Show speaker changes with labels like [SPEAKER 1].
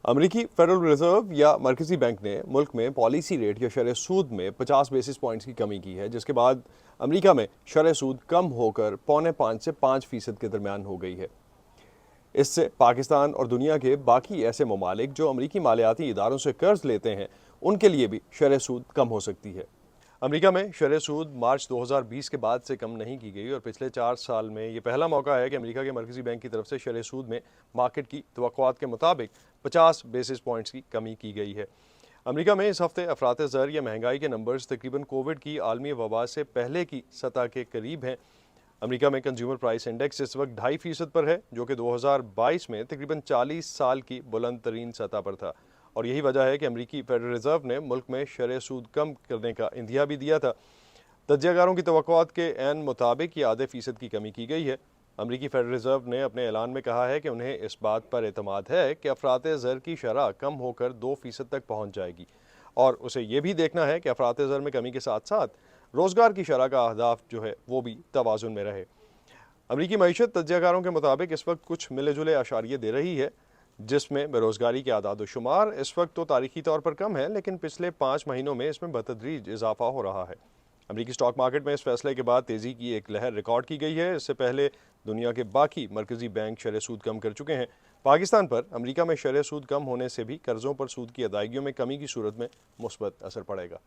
[SPEAKER 1] अमेरिकी federal reserve या मरकजी बैंक ने मुल्क में पॉलिसी रेट या शरह सूद में 50 बेसिस पॉइंट्स की कमी की है, जिसके बाद अमेरिका में शरह सूद कम होकर 4.25 से 5% के दरमियान हो गई है। इससे पाकिस्तान और दुनिया के बाकी ऐसे ममालिक जो अमेरिकी मालियाती इदारों से कर्ज लेते हैं, उनके लिए भी शरह सूद कम हो सकती है। अमेरिका में शरह सूद मार्च 2020 के बाद से कम नहीं की गई और पिछले 4 साल में ये पहला मौका है कि अमेरिका के मरकजी बैंक की तरफ से शरह सूद में मार्केट की तवक्कुआत के मुताबिक 50 बेसिस पॉइंट्स की कमी की गई है। अमेरिका में इस हफ्ते अफरात ज़र या महंगाई के नंबर्स तकरीबन कोविड की आलमी वबा से पहले की सतह के करीब हैं। अमेरिका में कंज्यूमर प्राइस इंडेक्स इस वक्त 2.5% पर है, जो कि 2022 में तकरीबन 40 साल की बुलंद तरीन सतह पर था। और यही वजह है कि अमेरिकी फेडरल रिजर्व ने मुल्क में शरह सूद कम करने का इंदिया भी दिया था। तज्जियाकारों की तवक्कुआत के एन मुताबिक ये आधे फीसद की कमी की गई है। अमेरिकी फेडरल रिजर्व ने अपने ऐलान में कहा है कि उन्हें इस बात पर एतमाद है कि अफरात ज़र की शरह कम होकर 2% तक पहुँच जाएगी और उसे ये भी देखना है कि अफरात ज़र में कमी के साथ साथ रोज़गार की शरह का अहदाफ जो है वो भी तवाज़ुन में रहे। अमेरिकी मईशत तज्जियाकारों के मुताबिक इस वक्त कुछ मिले जुले आशारिये दे रही है, जिसमें बेरोजगारी के आदाद शुमार इस वक्त तो तारीखी तौर पर कम है, लेकिन पिछले 5 महीनों में इसमें बतदरीज इजाफा हो रहा है। अमेरिकी स्टॉक मार्केट में इस फैसले के बाद तेजी की एक लहर रिकॉर्ड की गई है। इससे पहले दुनिया के बाकी मरकजी बैंक शरह सूद कम कर चुके हैं। पाकिस्तान पर अमेरिका में शरह सूद कम होने से भी कर्जों पर सूद की अदायगियों में कमी की सूरत में मुस्बत असर पड़ेगा।